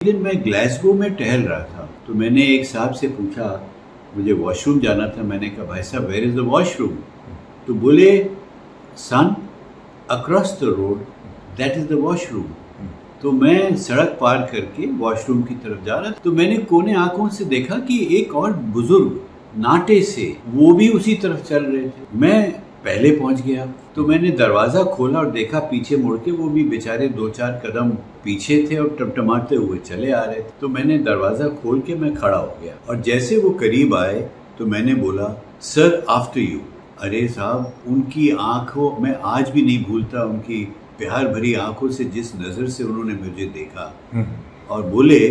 एक दिन मैं ग्लासगो में टहल रहा था तो मैंने एक साहब से पूछा, मुझे वॉशरूम जाना था। मैंने कहा, भाई साहब, वेयर इज़ द वॉशरूम? तो बोले, son, across the road that is the washroom. तो मैं सड़क पार करके वॉशरूम की तरफ जा रहा था तो मैंने कोने आंखों से देखा कि एक और बुजुर्ग नाटे से वो भी उसी तरफ चल रहे थे। मैं पहले पहुंच गया तो मैंने दरवाज़ा खोला और देखा पीछे मुड़ के वो भी बेचारे 2-4 कदम पीछे थे और टमटमाते हुए चले आ रहे थे। तो मैंने दरवाज़ा खोल के मैं खड़ा हो गया और जैसे वो करीब आए तो मैंने बोला, सर आफ्टर यू। अरे साहब, उनकी आंखों, मैं आज भी नहीं भूलता उनकी प्यार भरी आंखों से जिस नज़र से उन्होंने मुझे देखा और बोले,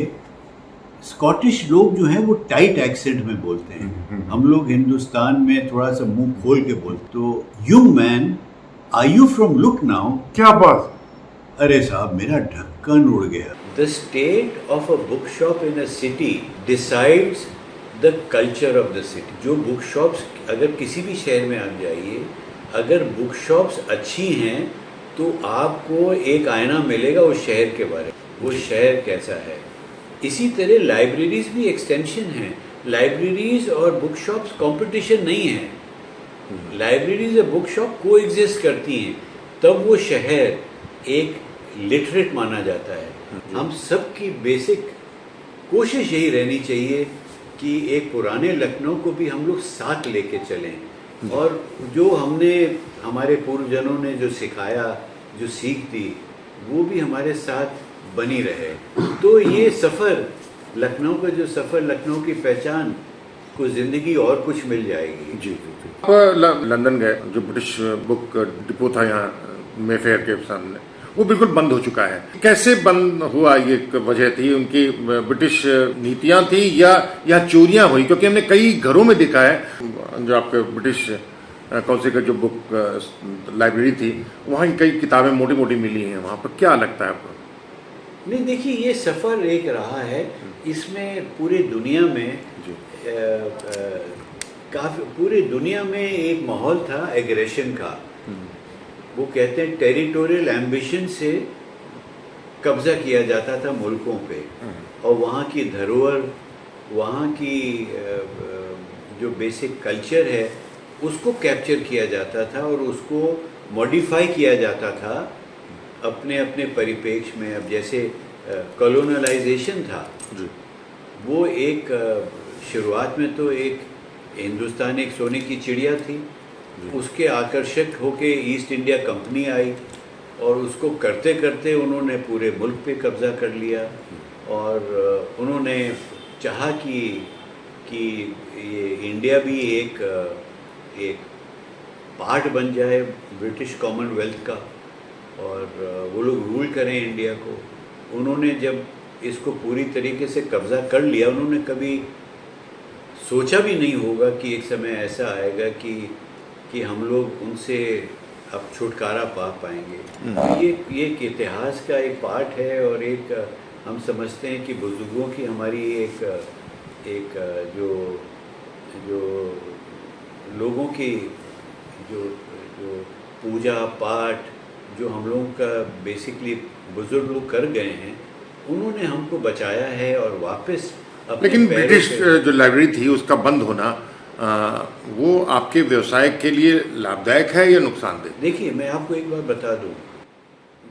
स्कॉटिश लोग जो हैं वो टाइट एक्सेंट में बोलते हैं, हम लोग हिंदुस्तान में थोड़ा सा मुंह खोल के बोलते। तो young man, are you from Lucknow? क्या बात! अरे साहब, मेरा ढक्कन उड़ गया। The state of a book shop in a city decides the culture of the city. जो बुक शॉप्स, अगर किसी भी शहर में आप जाइए, अगर बुक शॉप्स अच्छी हैं तो आपको एक आईना मिलेगा उस शहर के बारे में, वो शहर कैसा है। इसी तरह लाइब्रेरीज भी एक्सटेंशन हैं। लाइब्रेरीज और बुक शॉप्स कंपटीशन नहीं है। लाइब्रेरीज और बुक शॉप को एग्जिस्ट करती हैं, तब वो शहर एक लिटरेट माना जाता है। हम सब की बेसिक कोशिश यही रहनी चाहिए कि एक पुराने लखनऊ को भी हम लोग साथ लेके चलें और जो हमने, हमारे पूर्वजनों ने जो सिखाया, जो सीख दी, वो भी हमारे साथ बनी रहे। तो ये सफ़र, लखनऊ का जो सफ़र, लखनऊ की पहचान को ज़िंदगी और कुछ मिल जाएगी। जी। आप लंदन गए, जो ब्रिटिश बुक डिपो था यहाँ मेफेयर के सामने, वो बिल्कुल बंद हो चुका है। कैसे बंद हुआ? ये एक वजह थी, उनकी ब्रिटिश नीतियाँ थी या चोरियाँ हुई? क्योंकि हमने कई घरों में देखा है जो आपके ब्रिटिश काउंसिल का जो बुक लाइब्रेरी थी, वहाँ की कई किताबें मोटी मोटी मिली हैं वहाँ पर। क्या लगता है आपको? नहीं, देखिए, ये सफ़र एक रहा है, इसमें पूरी दुनिया में काफ़ी, पूरी दुनिया में एक माहौल था एग्रेशन का। वो कहते हैं टेरिटोरियल एम्बिशन से कब्ज़ा किया जाता था मुल्कों पे और वहाँ की धरोहर, वहाँ की जो बेसिक कल्चर है उसको कैप्चर किया जाता था और उसको मॉडिफाई किया जाता था अपने अपने परिप्रेक्ष्य में। अब जैसे कॉलोनलाइजेशन था, वो एक शुरुआत में तो एक हिंदुस्तान एक सोने की चिड़िया थी, उसके आकर्षक होके ईस्ट इंडिया कंपनी आई और उसको करते करते उन्होंने पूरे मुल्क पे कब्ज़ा कर लिया और उन्होंने चाहा कि ये इंडिया भी एक पार्ट बन जाए ब्रिटिश कॉमनवेल्थ का और वो लोग रूल करें इंडिया को। उन्होंने जब इसको पूरी तरीके से कब्ज़ा कर लिया, उन्होंने कभी सोचा भी नहीं होगा कि एक समय ऐसा आएगा कि हम लोग उनसे अब छुटकारा पा पाएंगे। ये एक इतिहास का एक पार्ट है और एक हम समझते हैं कि बुजुर्गों की हमारी एक जो लोगों की जो पूजा पाठ जो हम लोगों का बेसिकली बुजुर्ग लोग कर गए हैं, उन्होंने हमको बचाया है और वापस। लेकिन ब्रिटिश जो लाइब्रेरी थी उसका बंद होना, वो आपके व्यवसाय के लिए लाभदायक है या नुकसानदेह? देखिए, मैं आपको एक बात बता दूं,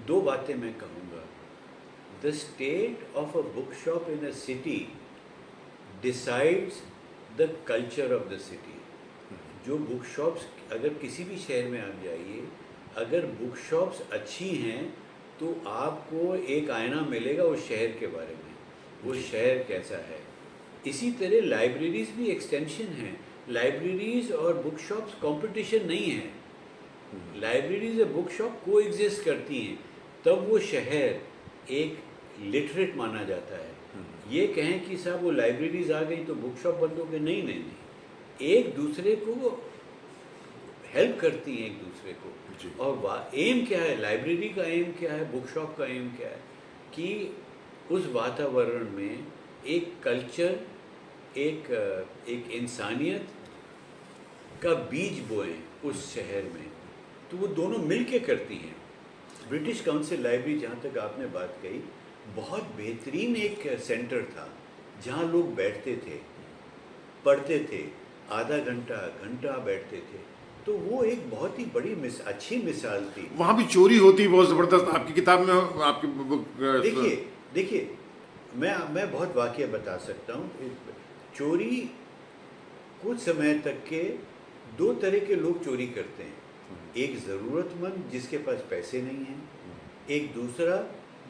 दो बातें मैं कहूँगा। The state of a book shop in a city decides the culture of the city. जो बुक शॉप्स, अगर किसी भी शहर में आप जाइए, अगर बुक शॉप्स अच्छी हैं तो आपको एक आईना मिलेगा उस शहर के बारे में, वो शहर कैसा है। इसी तरह लाइब्रेरीज भी एक्सटेंशन हैं। लाइब्रेरीज और बुक शॉप्स कंपटीशन नहीं है। लाइब्रेरीज और बुक शॉप को एग्जिस्ट करती हैं, तब वो शहर एक लिटरेट माना जाता है। ये कहें कि साहब वो लाइब्रेरीज आ गई तो बुक शॉप बंद हो गई, नहीं नहीं नहीं, एक दूसरे को हेल्प करती हैं एक दूसरे को। और एम क्या है, लाइब्रेरी का एम क्या है, बुक शॉप का एम क्या है, कि उस वातावरण में एक कल्चर, एक इंसानियत का बीज बोएं उस शहर में, तो वो दोनों मिल के करती हैं। ब्रिटिश काउंसिल लाइब्रेरी, जहाँ तक आपने बात कही, बहुत बेहतरीन एक सेंटर था जहाँ लोग बैठते थे, पढ़ते थे, आधा घंटा घंटा बैठते थे। तो वो एक बहुत ही बड़ी अच्छी मिसाल थी। वहाँ भी चोरी होती बहुत ज़बरदस्त, आपकी किताब में, आपकी बुक। देखिए देखिए, मैं बहुत वाक़या बता सकता हूँ। चोरी कुछ समय तक के दो तरह के लोग चोरी करते हैं। एक ज़रूरतमंद जिसके पास पैसे नहीं हैं, एक दूसरा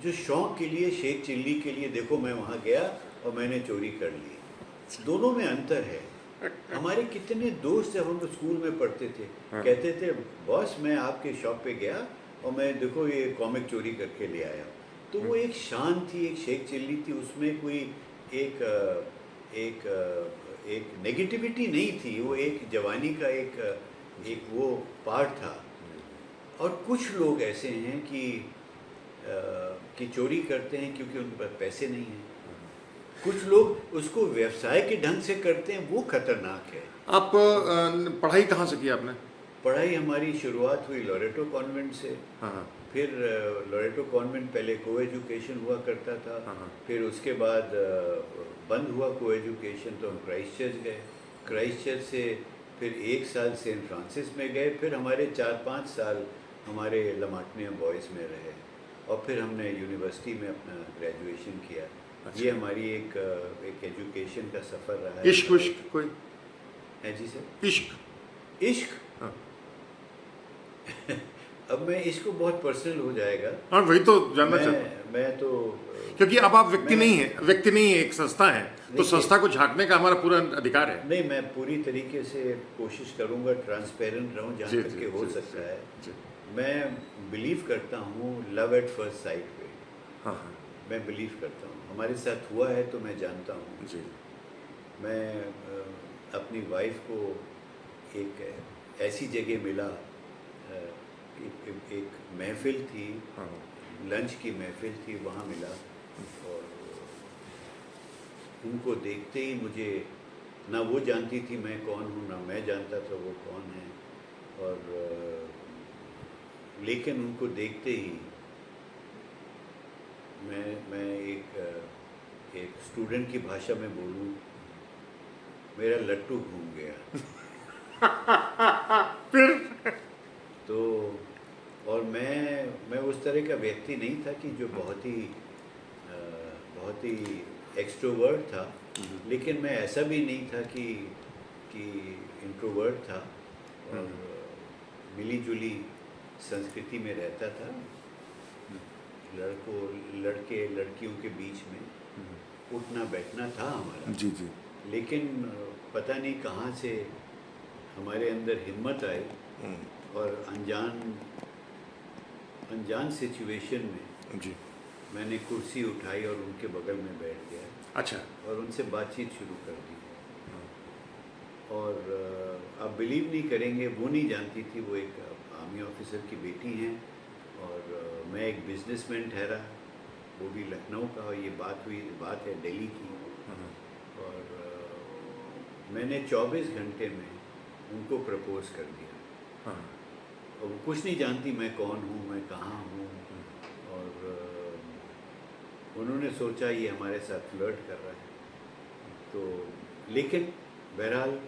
जो शौक़ के लिए, शेख चिल्ली के लिए, देखो मैं वहाँ गया और मैंने चोरी कर ली। दोनों में अंतर है। हमारे कितने दोस्त जब हम स्कूल में पढ़ते थे, कहते थे बॉस मैं आपके शॉप पे गया और मैं देखो ये कॉमिक चोरी करके ले आया। तो वो एक शान थी, एक शेख चिल्ली थी, उसमें कोई एक एक एक नेगेटिविटी नहीं थी। वो एक जवानी का एक वो पार्ट था। और कुछ लोग ऐसे हैं कि चोरी करते हैं क्योंकि उनके पास पैसे नहीं हैं। कुछ लोग उसको व्यवसाय के ढंग से करते हैं, वो खतरनाक है। आप पढ़ाई कहाँ से की आपने? पढ़ाई हमारी शुरुआत हुई लोरेटो कॉन्वेंट से। हाँ। फिर लोरेटो कॉन्वेंट पहले को एजुकेशन हुआ करता था। हाँ। फिर उसके बाद बंद हुआ को एजुकेशन, तो हम क्राइस्ट चर्च गए। क्राइस्ट चर्च से फिर 1 साल सेंट फ्रांसिस में गए। फिर हमारे 4-5 साल हमारे लमाटनिया बॉयज़ में रहे और फिर हमने यूनिवर्सिटी में अपना ग्रेजुएशन किया। अच्छा। ये हमारी एक एजुकेशन का सफ़र रहा है। इश्क विश्क कोई है जी सर? इश्क हाँ। अब मैं इसको बहुत पर्सनल हो जाएगा। हाँ वही तो जानना चाहता मैं तो क्योंकि अब आप व्यक्ति नहीं है, व्यक्ति नहीं है, एक संस्था है, तो संस्था को झांकने का हमारा पूरा अधिकार है। नहीं, मैं पूरी तरीके से कोशिश करूंगा ट्रांसपेरेंट रहूं जहाँ तक के हो सकता है। मैं बिलीव करता हूँ लव एट फर्स्ट साइट पे। हाँ। मैं बिलीव करता हूँ, हमारे साथ हुआ है तो मैं जानता हूँ जी। मैं अपनी वाइफ को एक ऐसी जगह मिला, एक महफिल थी, हाँ। लंच की महफिल थी, वहाँ मिला और उनको देखते ही मुझे, ना वो जानती थी मैं कौन हूँ, ना मैं जानता था वो कौन है। और लेकिन उनको देखते ही मैं एक स्टूडेंट की भाषा में बोलूँ, मेरा लट्टू घूम गया। फिर तो और मैं उस तरह का व्यक्ति नहीं था कि जो बहुत ही एक्सट्रोवर्ट था, लेकिन मैं ऐसा भी नहीं था कि इंट्रोवर्ट था। और मिली जुली संस्कृति में रहता था, लड़के लड़कियों के बीच में उठना बैठना था हमारा। जी जी। लेकिन पता नहीं कहाँ से हमारे अंदर हिम्मत आई और अनजान सिचुएशन में जी। मैंने कुर्सी उठाई और उनके बगल में बैठ गया। अच्छा। और उनसे बातचीत शुरू कर दी। और आप बिलीव नहीं करेंगे, वो नहीं जानती थी, वो एक आर्मी ऑफिसर की बेटी हैं और मैं एक बिजनेसमैन ठहरा, वो भी लखनऊ का। और ये बात है दिल्ली की। और मैंने 24 घंटे में उनको प्रपोज कर दिया। और वो कुछ नहीं जानती मैं कौन हूँ, मैं कहाँ हूँ। और उन्होंने सोचा ये हमारे साथ फ्लर्ट कर रहा है। तो लेकिन बहरहाल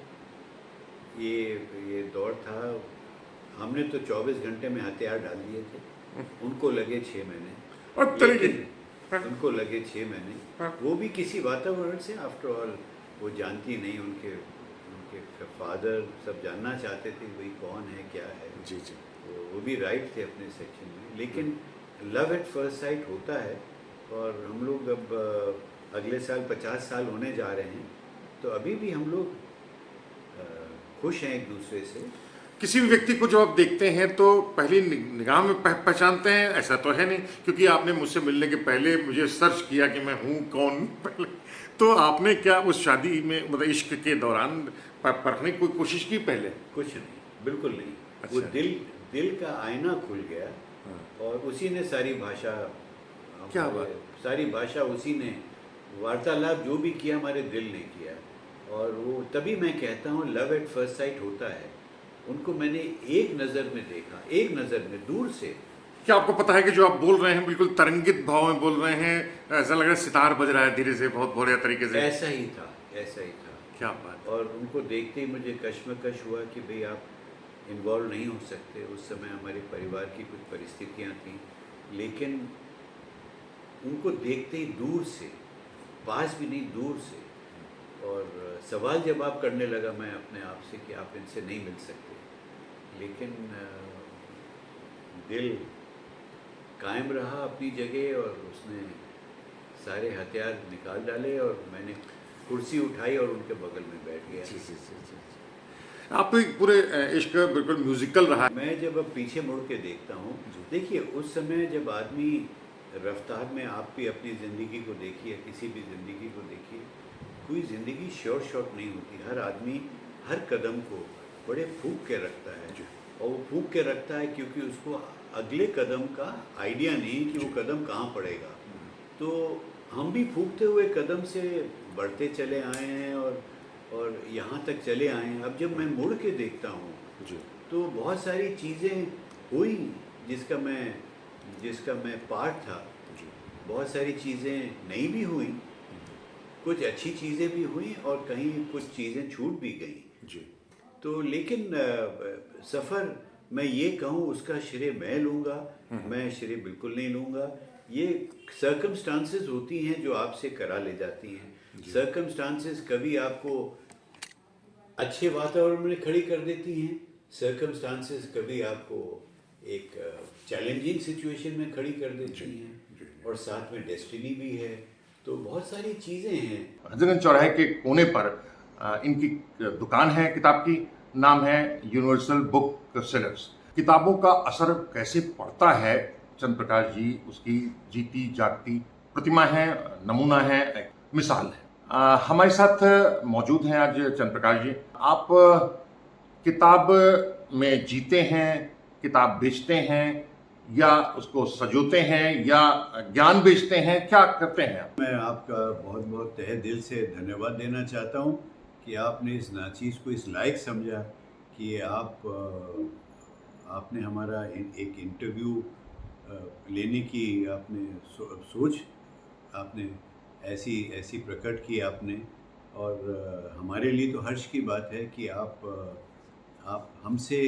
ये दौर था। हमने तो 24 घंटे में हथियार डाल दिए थे, उनको लगे 6 महीने। उनको लगे 6 महीने, वो भी किसी वातावरण से। आफ्टर ऑल वो जानती नहीं, उनके फादर सब जानना चाहते थे भाई कौन है क्या है। जी जी। तो वो भी राइट थे अपने सेक्शन में। लेकिन लव एट फर्स्ट साइट होता है। और हम लोग अब अगले साल 50 साल होने जा रहे हैं, तो अभी भी हम लोग खुश हैं एक दूसरे से। किसी भी व्यक्ति को जो आप देखते हैं तो पहली निगाह में पहचानते हैं, ऐसा तो है नहीं, क्योंकि आपने मुझसे मिलने के पहले मुझे सर्च किया कि मैं हूँ कौन पहले। तो आपने क्या उस शादी में, मतलब इश्क के दौरान परखने की कोई कोशिश की पहले? कुछ नहीं, बिल्कुल नहीं। अच्छा। वो दिल का आईना खुल गया। और उसी ने सारी भाषा, क्या बात, सारी भाषा उसी ने, वार्तालाप जो भी किया हमारे दिल ने किया। और वो तभी मैं कहता हूँ लव एट फर्स्ट साइट होता है। उनको मैंने एक नज़र में देखा, एक नज़र में दूर से, क्या आपको पता है कि जो आप बोल रहे हैं बिल्कुल तरंगित भाव में बोल रहे हैं, ऐसा लग रहा है सितार बज रहा है धीरे से, बहुत बढ़िया तरीके से। ऐसा ही था, ऐसा ही था। क्या बात। और उनको देखते ही मुझे कश्मकश हुआ कि भाई आप इन्वॉल्व नहीं हो सकते। उस समय हमारे परिवार की कुछ परिस्थितियां थी, लेकिन उनको देखते ही दूर से, पास भी नहीं दूर से, और सवाल जवाब करने लगा मैं अपने आप से कि आप इनसे नहीं मिल सकते, लेकिन दिल कायम रहा अपनी जगह और उसने सारे हथियार निकाल डाले और मैंने कुर्सी उठाई और उनके बगल में बैठ गया। आप तो पूरे इश्क बिल्कुल म्यूजिकल रहा है। मैं जब अब पीछे मुड़ के देखता हूँ, देखिए उस समय जब आदमी रफ्तार में, आप भी अपनी ज़िंदगी को देखिए, किसी भी ज़िंदगी को देखिए, कोई ज़िंदगी शॉर्ट नहीं होती। हर आदमी हर कदम को बड़े फूंक के रखता है, और वो फूंक के रखता है क्योंकि उसको अगले कदम का आइडिया नहीं कि वो कदम कहाँ पड़ेगा। तो हम भी फूंकते हुए कदम से बढ़ते चले आए हैं और यहाँ तक चले आए हैं। अब जब मैं मुड़ के देखता हूँ तो बहुत सारी चीज़ें हुई जिसका मैं पार्ट था। बहुत सारी चीज़ें नहीं भी हुई, कुछ अच्छी चीज़ें भी हुई और कहीं कुछ चीज़ें छूट भी गई। तो लेकिन सफ़र, मैं ये कहूँ उसका श्रेय मैं लूँगा, मैं श्रेय बिल्कुल नहीं लूँगा। ये सर्कमस्टांसेस होती हैं जो आपसे करा ले जाती हैं। सर्कमस्टांसेस कभी आपको अच्छे वातावरण में खड़ी कर देती हैं, सर्कमस्टांसेस कभी आपको एक चैलेंजिंग सिचुएशन में खड़ी कर देती हैं, और साथ में डेस्टिनी भी है। तो बहुत सारी चीज़ें हैं। हजरतगंज चौराहे के कोने पर इनकी दुकान है किताब की, नाम है यूनिवर्सल बुक सेलर्स। किताबों का असर कैसे पड़ता है, चंद्र प्रकाश जी उसकी जीती जागती प्रतिमा है, नमूना है, एक मिसाल है। हमारे साथ मौजूद हैं आज चंद्र प्रकाश जी। आप किताब में जीते हैं, किताब बेचते हैं, या उसको सजोते हैं, या ज्ञान बेचते हैं, क्या करते हैं? मैं आपका बहुत बहुत तहे दिल से धन्यवाद देना चाहता हूँ कि आपने इस नाचीज़ को इस लायक समझा कि आपने हमारा एक इंटरव्यू लेने की आपने सोच आपने ऐसी प्रकट की आपने। और हमारे लिए तो हर्ष की बात है कि आप हमसे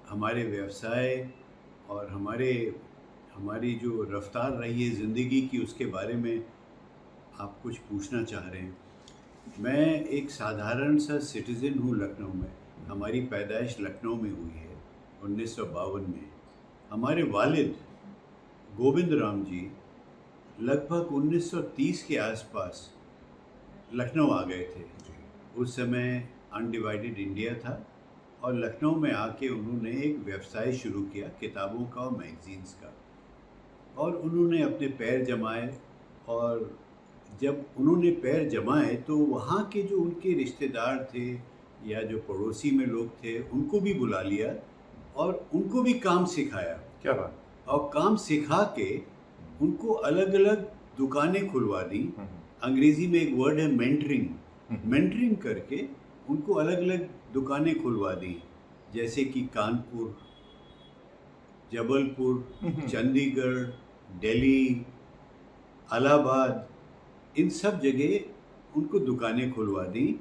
हमारे व्यवसाय और हमारी जो रफ्तार रही है ज़िंदगी की, उसके बारे में आप कुछ पूछना चाह रहे हैं। मैं एक साधारण सा सिटीज़न हूँ लखनऊ में। हमारी पैदाइश लखनऊ में हुई है 1952 में। हमारे वालिद गोविंद राम जी लगभग 1930 के आसपास लखनऊ आ गए थे। उस समय अनडिवाइडेड इंडिया था और लखनऊ में आके उन्होंने एक व्यवसाय शुरू किया किताबों का और मैगज़ीन्स का, और उन्होंने अपने पैर जमाए। और जब उन्होंने पैर जमाए तो वहाँ के जो उनके रिश्तेदार थे या जो पड़ोसी में लोग थे, उनको भी बुला लिया और उनको भी काम सिखाया। क्या बात। और काम सिखा के उनको अलग अलग दुकानें खुलवा दी। अंग्रेजी में एक वर्ड है मेंटरिंग। मेंटरिंग करके उनको अलग अलग दुकानें खुलवा दी, जैसे कि कानपुर, जबलपुर, चंडीगढ़, दिल्ली, इलाहाबाद, इन सब जगह उनको दुकानें खुलवा दी।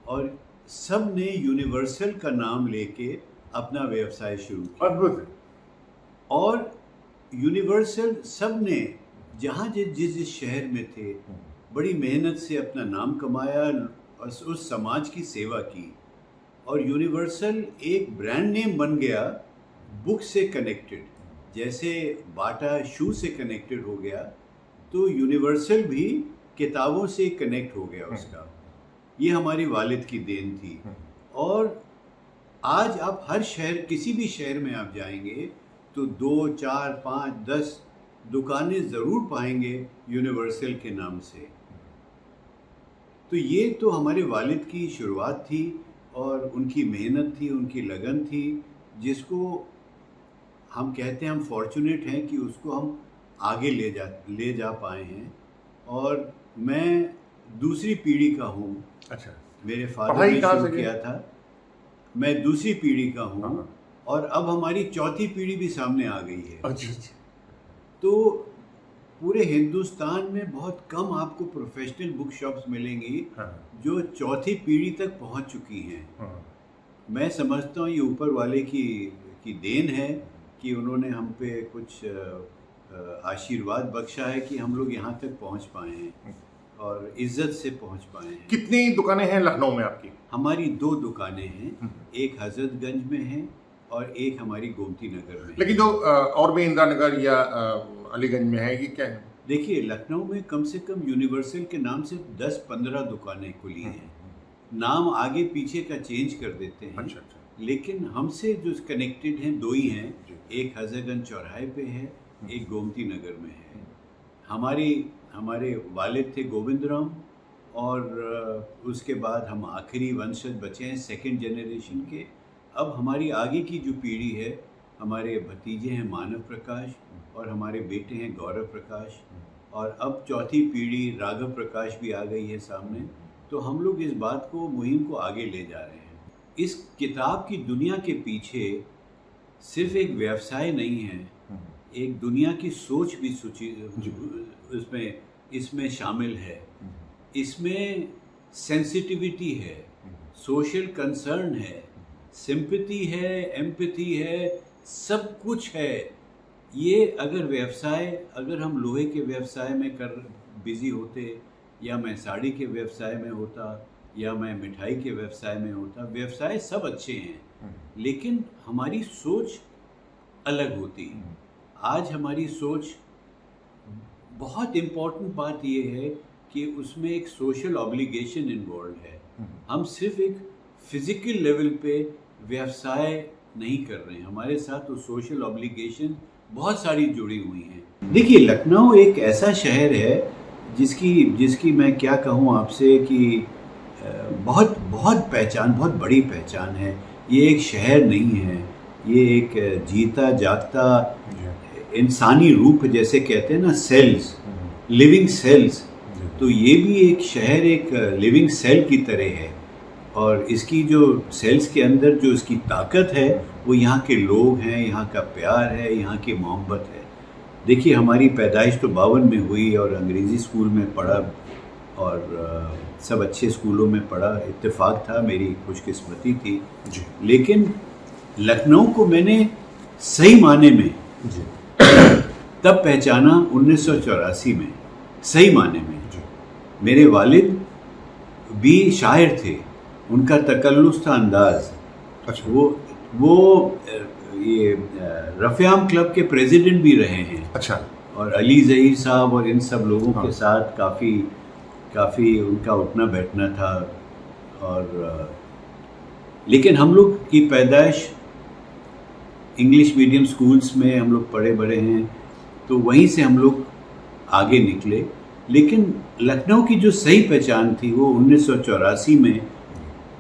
और सब ने यूनिवर्सल का नाम लेके अपना व्यवसाय शुरू किया। अद्भुत। और यूनिवर्सल सब ने जहाँ जिस शहर में थे बड़ी मेहनत से अपना नाम कमाया और उस समाज की सेवा की। और यूनिवर्सल एक ब्रांड नेम बन गया बुक से कनेक्टेड। जैसे बाटा शू से कनेक्टेड हो गया, तो यूनिवर्सल भी किताबों से कनेक्ट हो गया उसका। ये हमारी वालिद की देन थी। और आज आप हर शहर, किसी भी शहर में आप जाएंगे तो 2, 4, 5, 10 दुकानें ज़रूर पाएंगे यूनिवर्सल के नाम से। तो ये तो हमारे वालिद की शुरुआत थी और उनकी मेहनत थी, उनकी लगन थी, जिसको हम कहते हैं हम फॉर्चुनेट हैं कि उसको हम आगे ले जा पाए हैं। और मैं दूसरी पीढ़ी का हूँ। अच्छा। मेरे फादर ने शुरू किया था, मैं दूसरी पीढ़ी का हूँ। और अब हमारी चौथी पीढ़ी भी सामने आ गई है। अच्छा अच्छा। तो पूरे हिंदुस्तान में बहुत कम आपको प्रोफेशनल बुक शॉप्स मिलेंगी हाँ जो चौथी पीढ़ी तक पहुंच चुकी हैं। हाँ मैं समझता हूँ ये ऊपर वाले की देन है कि उन्होंने हम पे कुछ आशीर्वाद बख्शा है कि हम लोग यहाँ तक पहुँच पाए हैं और इज्जत से पहुँच पाए हैं। कितनी दुकानें हैं लखनऊ में आपकी? हमारी 2 दुकानें हैं, एक हजरतगंज में है और एक हमारी गोमती नगर में। लेकिन जो और भी इंदिरा नगर या अलीगंज में है, ये क्या है? देखिए, लखनऊ में कम से कम यूनिवर्सल के नाम से 10-15 दुकानें खुली हैं। नाम आगे पीछे का चेंज कर देते हैं। अच्छा अच्छा। लेकिन हमसे जो कनेक्टेड हैं 2 ही हैं, जी। एक हजरतगंज चौराहे पे है, एक गोमती नगर में है। हमारे वालिद थे गोविंद राम और उसके बाद हम आखिरी वंशज बचे हैं 2nd जनरेशन के। अब हमारी आगे की जो पीढ़ी है, हमारे भतीजे हैं मानव प्रकाश और हमारे बेटे हैं गौरव प्रकाश और अब चौथी पीढ़ी राघव प्रकाश भी आ गई है सामने। तो हम लोग इस बात को मुहिम को आगे ले जा रहे हैं। इस किताब की दुनिया के पीछे सिर्फ एक व्यवसाय नहीं है, एक दुनिया की सोच भी इसमें शामिल है। इसमें सेंसिटिविटी है, सोशल कंसर्न है, सिंपैथी है, एम्पैथी है, सब कुछ है। ये अगर हम लोहे के व्यवसाय में बिजी होते या मैं साड़ी के व्यवसाय में होता या मैं मिठाई के व्यवसाय में होता, व्यवसाय सब अच्छे हैं लेकिन हमारी सोच अलग होती। आज हमारी सोच, बहुत इम्पोर्टेंट बात ये है कि उसमें एक सोशल ऑब्लिगेशन इन्वॉल्व है। हम सिर्फ एक फिजिकल लेवल पे व्यवसाय नहीं कर रहे हैं, हमारे साथ वो सोशल ऑब्लिगेशन बहुत सारी जुड़ी हुई हैं। देखिए, लखनऊ एक ऐसा शहर है जिसकी मैं क्या कहूँ आपसे कि बहुत बहुत बड़ी पहचान है। ये एक शहर नहीं है, ये एक जीता जागता इंसानी रूप, जैसे कहते हैं ना, सेल्स, लिविंग सेल्स। तो ये भी एक शहर एक लिविंग सेल की तरह है और इसकी जो सेल्स के अंदर जो इसकी ताकत है वो यहाँ के लोग हैं, यहाँ का प्यार है, यहाँ की मोहब्बत है। देखिए, हमारी पैदाइश तो 52 में हुई और अंग्रेज़ी स्कूल में पढ़ा और सब अच्छे स्कूलों में पढ़ा, इत्तेफाक था, मेरी खुशकिस्मती थी जी। लेकिन लखनऊ को मैंने सही माने में जी। तब पहचाना 1984 में, सही माने में। जी। मेरे वालिद भी शायर थे, उनका तकल्लुस था अंदाज। अच्छा। वो ये रफ़ियाम क्लब के प्रेसिडेंट भी रहे हैं। अच्छा। और अली ज़हीर साहब और इन सब लोगों के साथ काफ़ी उनका उठना बैठना था। और लेकिन हम लोग की पैदाइश इंग्लिश मीडियम स्कूल्स में हम लोग पढ़े बड़े हैं, तो वहीं से हम लोग आगे निकले। लेकिन लखनऊ की जो सही पहचान थी वो 1984 में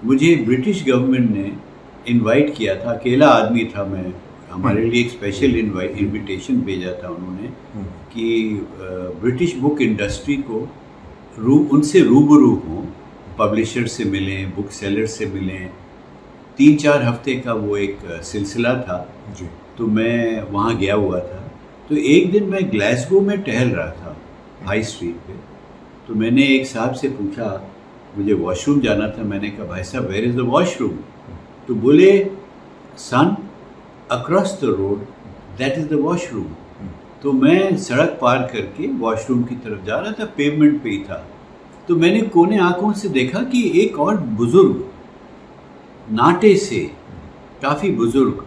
मुझे ब्रिटिश गवर्नमेंट ने इनवाइट किया था। अकेला आदमी था मैं, हमारे लिए एक स्पेशल इनविटेशन भेजा था उन्होंने कि ब्रिटिश बुक इंडस्ट्री को उनसे रूबरू हों, पब्लिशर से मिलें, बुक सेलर से मिलें। 3-4 हफ्ते का वो एक सिलसिला था जी। तो मैं वहाँ गया हुआ था। तो एक दिन मैं ग्लासगो में टहल रहा था हाई स्ट्रीट पे, तो मैंने एक साहब से पूछा, मुझे वॉशरूम जाना था। मैंने कहा, भाई साहब, वेयर इज़ द वॉशरूम? तो बोले, son, across the road that is the washroom. तो मैं सड़क पार करके वॉशरूम की तरफ जा रहा था, पेवमेंट पे ही था। तो मैंने कोने आंखों से देखा कि एक और बुजुर्ग नाटे से, काफ़ी बुजुर्ग,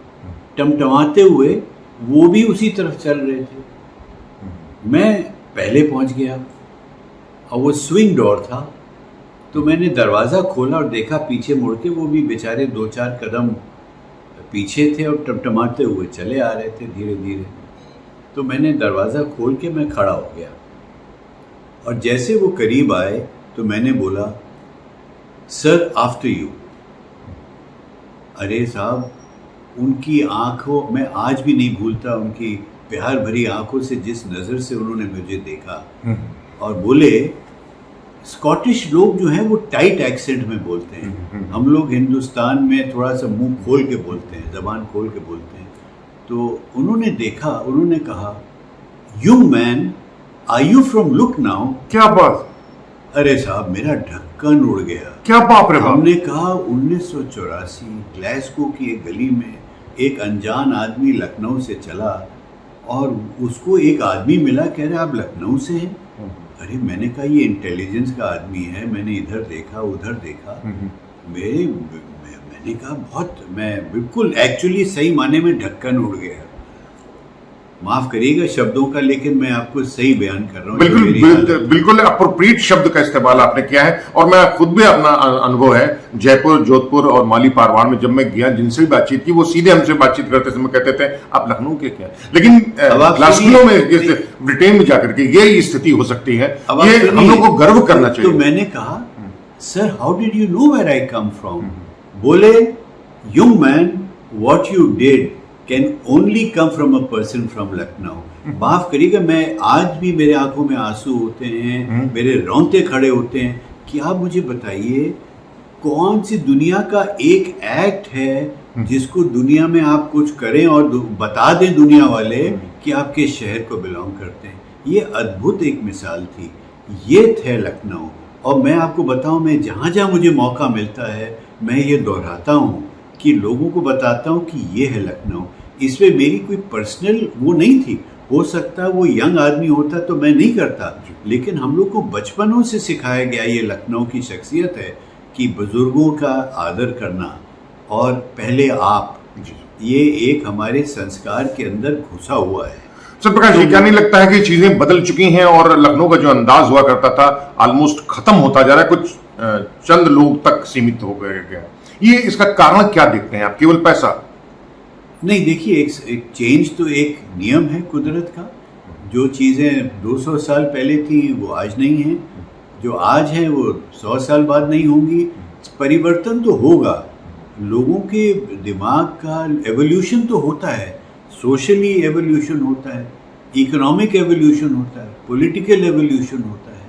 टमटमाते हुए वो भी उसी तरफ चल रहे थे। मैं पहले पहुंच गया और वो स्विंग डोर था, तो मैंने दरवाज़ा खोला और देखा पीछे मुड़ के वो भी बेचारे 2-4 कदम पीछे थे और टमटमाते हुए चले आ रहे थे धीरे धीरे। तो मैंने दरवाज़ा खोल के मैं खड़ा हो गया और जैसे वो करीब आए तो मैंने बोला, सर, आफ्टर यू। अरे साहब, उनकी आंखों, मैं आज भी नहीं भूलता उनकी प्यार भरी आंखों से जिस नज़र से उन्होंने मुझे देखा और बोले, स्कॉटिश लोग जो हैं वो टाइट एक्सेंट में बोलते हैं, हम लोग हिंदुस्तान में थोड़ा सा मुंह खोल के बोलते हैं, जबान खोल के बोलते हैं। तो उन्होंने कहा, young man, are you from Lucknow? क्या बात! अरे साहब, मेरा ढक्कन उड़ गया। क्या बाप रे बाप! हमने कहा 1984 ग्लासगो की एक गली में एक अनजान आदमी लखनऊ से चला और उसको एक आदमी मिला, कह रहे आप लखनऊ से हैं? अरे मैंने कहा ये इंटेलिजेंस का आदमी है, मैंने इधर देखा उधर देखा, मैंने कहा मैं बिल्कुल एक्चुअली सही माने में ढक्कन उड़ गया। माफ करिएगा शब्दों का, लेकिन मैं आपको सही बयान कर रहा हूँ। बिल्कुल अप्रोप्रिएट शब्द का इस्तेमाल आपने किया है। और मैं खुद भी अपना अनुभव है, जयपुर, जोधपुर और माली पारवान में जब मैं गया, जिनसे भी बातचीत की वो सीधे हमसे बातचीत करते समय कहते थे आप लखनऊ के क्या। लेकिन ग्लासगो में, ब्रिटेन में जाकर के ये स्थिति हो सकती है, ये हम लोग को गर्व करना चाहिए। तो मैंने कहा, sir how did you know where I come from? बोले, young man, what you did can only come from a person from Lucknow. माफ करिएगा, मैं आज भी मेरे आंखों में आंसू होते हैं, मेरे रोंगटे खड़े होते हैं कि आप मुझे बताइए कौन सी दुनिया का एक एक्ट है जिसको दुनिया में आप कुछ करें और बता दें दुनिया वाले कि आपके शहर को बिलोंग करते हैं। ये अद्भुत एक मिसाल थी, ये थे लखनऊ। और मैं आपको बताऊं, मैं जहाँ जहाँ मुझे मौका मिलता है मैं ये दोहराता हूँ कि लोगों को बताता हूँ कि ये है लखनऊ। इसमें मेरी कोई पर्सनल वो नहीं थी, हो सकता वो यंग आदमी होता तो मैं नहीं करता, लेकिन हम लोग को बचपनों से सिखाया गया ये लखनऊ की शख्सियत है कि बुजुर्गों का आदर करना और पहले आप, ये एक हमारे संस्कार के अंदर घुसा हुआ है। सर प्रकाश जी, क्या नहीं लगता है कि चीजें बदल चुकी हैं और लखनऊ का जो अंदाज हुआ करता था ऑलमोस्ट खत्म होता जा रहा है, कुछ चंद लोग तक सीमित हो गया? ये इसका कारण क्या देखते हैं आप? केवल पैसा? नहीं, देखिए एक चेंज तो एक नियम है कुदरत का। जो चीज़ें 200 साल पहले थी वो आज नहीं है, जो आज है वो 100 साल बाद नहीं होंगी। परिवर्तन तो होगा, लोगों के दिमाग का एवोल्यूशन तो होता है, सोशली एवोल्यूशन होता है, इकोनॉमिक एवोल्यूशन होता है, पॉलिटिकल एवोल्यूशन होता है।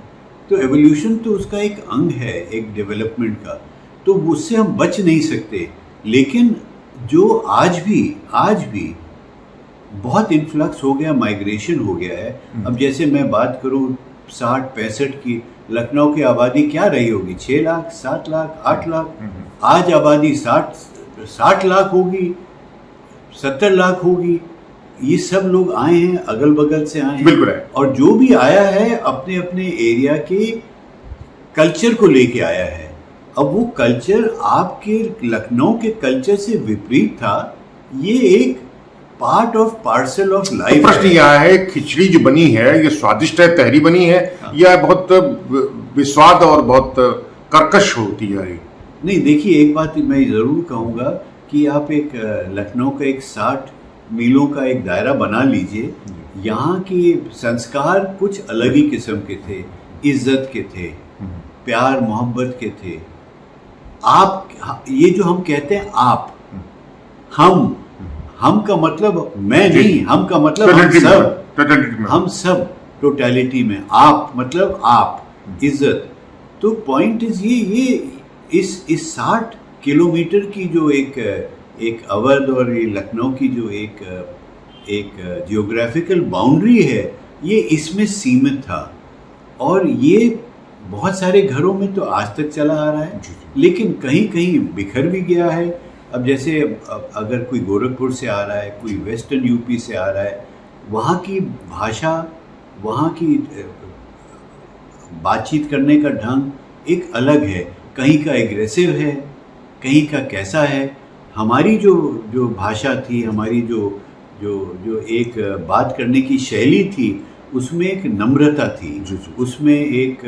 तो एवोल्यूशन तो उसका एक अंग है, एक डेवलपमेंट का, तो उससे हम बच नहीं सकते। लेकिन जो आज भी बहुत इन्फ्लक्स हो गया, माइग्रेशन हो गया है। अब जैसे मैं बात करूं 60-65 की, लखनऊ की आबादी क्या रही होगी? 6 लाख, 7 लाख, 8 लाख। आज आबादी 60 लाख होगी, 70 लाख होगी। ये सब लोग आए हैं, अगल बगल से आए हैं, और जो भी आया है अपने अपने एरिया के कल्चर को लेके आया है। अब वो कल्चर आपके लखनऊ के कल्चर से विपरीत था। ये एक part of parcel of life. प्रश्न यह है, खिचड़ी जो बनी है ये स्वादिष्ट है, तहरी बनी है, या बहुत विस्वाद और बहुत कर्कश होती है? नहीं, देखिए एक बात मैं जरूर कहूँगा कि आप एक लखनऊ का एक 60 मीलों का एक दायरा बना लीजिए। यहाँ के संस्कार कुछ अलग ही किस्म के थे, इज्जत के थे, प्यार मोहब्बत के थे। आप, ये जो हम कहते हैं आप, हम का मतलब मैं नहीं, हम का मतलब हम सब टोटलिटी में, आप मतलब आप, इज्जत। तो पॉइंट इज ये इस 60 किलोमीटर की जो एक अवध और ये लखनऊ की जो एक जियोग्राफिकल बाउंड्री है, ये इसमें सीमित था। और ये बहुत सारे घरों में तो आज तक चला आ रहा है, लेकिन कहीं कहीं बिखर भी गया है। अब जैसे अगर कोई गोरखपुर से आ रहा है, कोई वेस्टर्न यूपी से आ रहा है, वहाँ की भाषा, वहाँ की बातचीत करने का ढंग एक अलग है। कहीं का एग्रेसिव है, कहीं का कैसा है। हमारी जो भाषा थी, हमारी जो एक बात करने की शैली थी, उसमें एक नम्रता थी, उसमें एक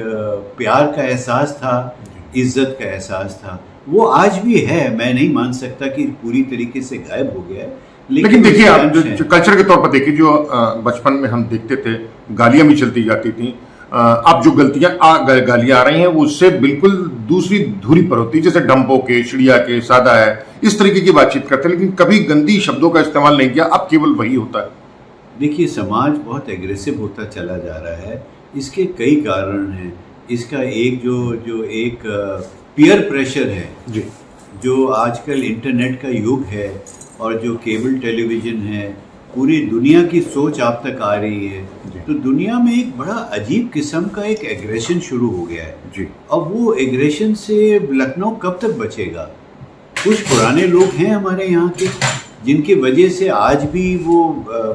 प्यार का एहसास था, इज्जत का एहसास था। वो आज भी है, मैं नहीं मान सकता कि पूरी तरीके से गायब हो गया है। लेकिन देखिए आप जो कल्चर के तौर पर देखिए, जो बचपन में हम देखते थे गालियां भी चलती जाती थी, अब जो गालियां आ रही हैं वो उससे बिल्कुल दूसरी धुरी पर होती है, जैसे डंपो के, चिड़िया के, सादा है, इस तरीके की बातचीत करते हैं, लेकिन कभी गंदी शब्दों का इस्तेमाल नहीं किया। अब केवल वही होता है। देखिए समाज बहुत एग्रेसिव होता चला जा रहा है, इसके कई कारण हैं। इसका एक जो एक पीयर प्रेशर है, जी जो आजकल इंटरनेट का युग है और जो केबल टेलीविज़न है, पूरी दुनिया की सोच आप तक आ रही है, तो दुनिया में एक बड़ा अजीब किस्म का एक एग्रेशन शुरू हो गया है जी। अब वो एग्रेशन से लखनऊ कब तक बचेगा? कुछ पुराने लोग हैं हमारे यहाँ के जिनकी वजह से आज भी वो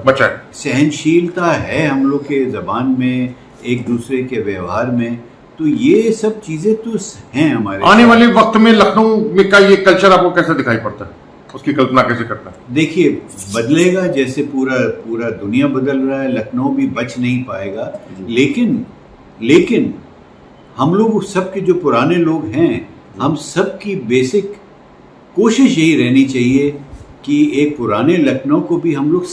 बचा है। सहनशीलता है हम लोग के ज़बान में, एक दूसरे के व्यवहार में, तो ये सब चीज़ें तो हैं हमारे। आने वाले वक्त में लखनऊ में का ये कल्चर आपको कैसे दिखाई पड़ता है, उसकी कल्पना कैसे करता है? देखिए, बदलेगा जैसे पूरा दुनिया बदल रहा है, लखनऊ भी बच नहीं पाएगा। लेकिन हम लोग सब के जो पुराने लोग हैं, हम सब की बेसिक कोशिश यही रहनी चाहिए कि एक पुराने लखनऊ को भी हम लोग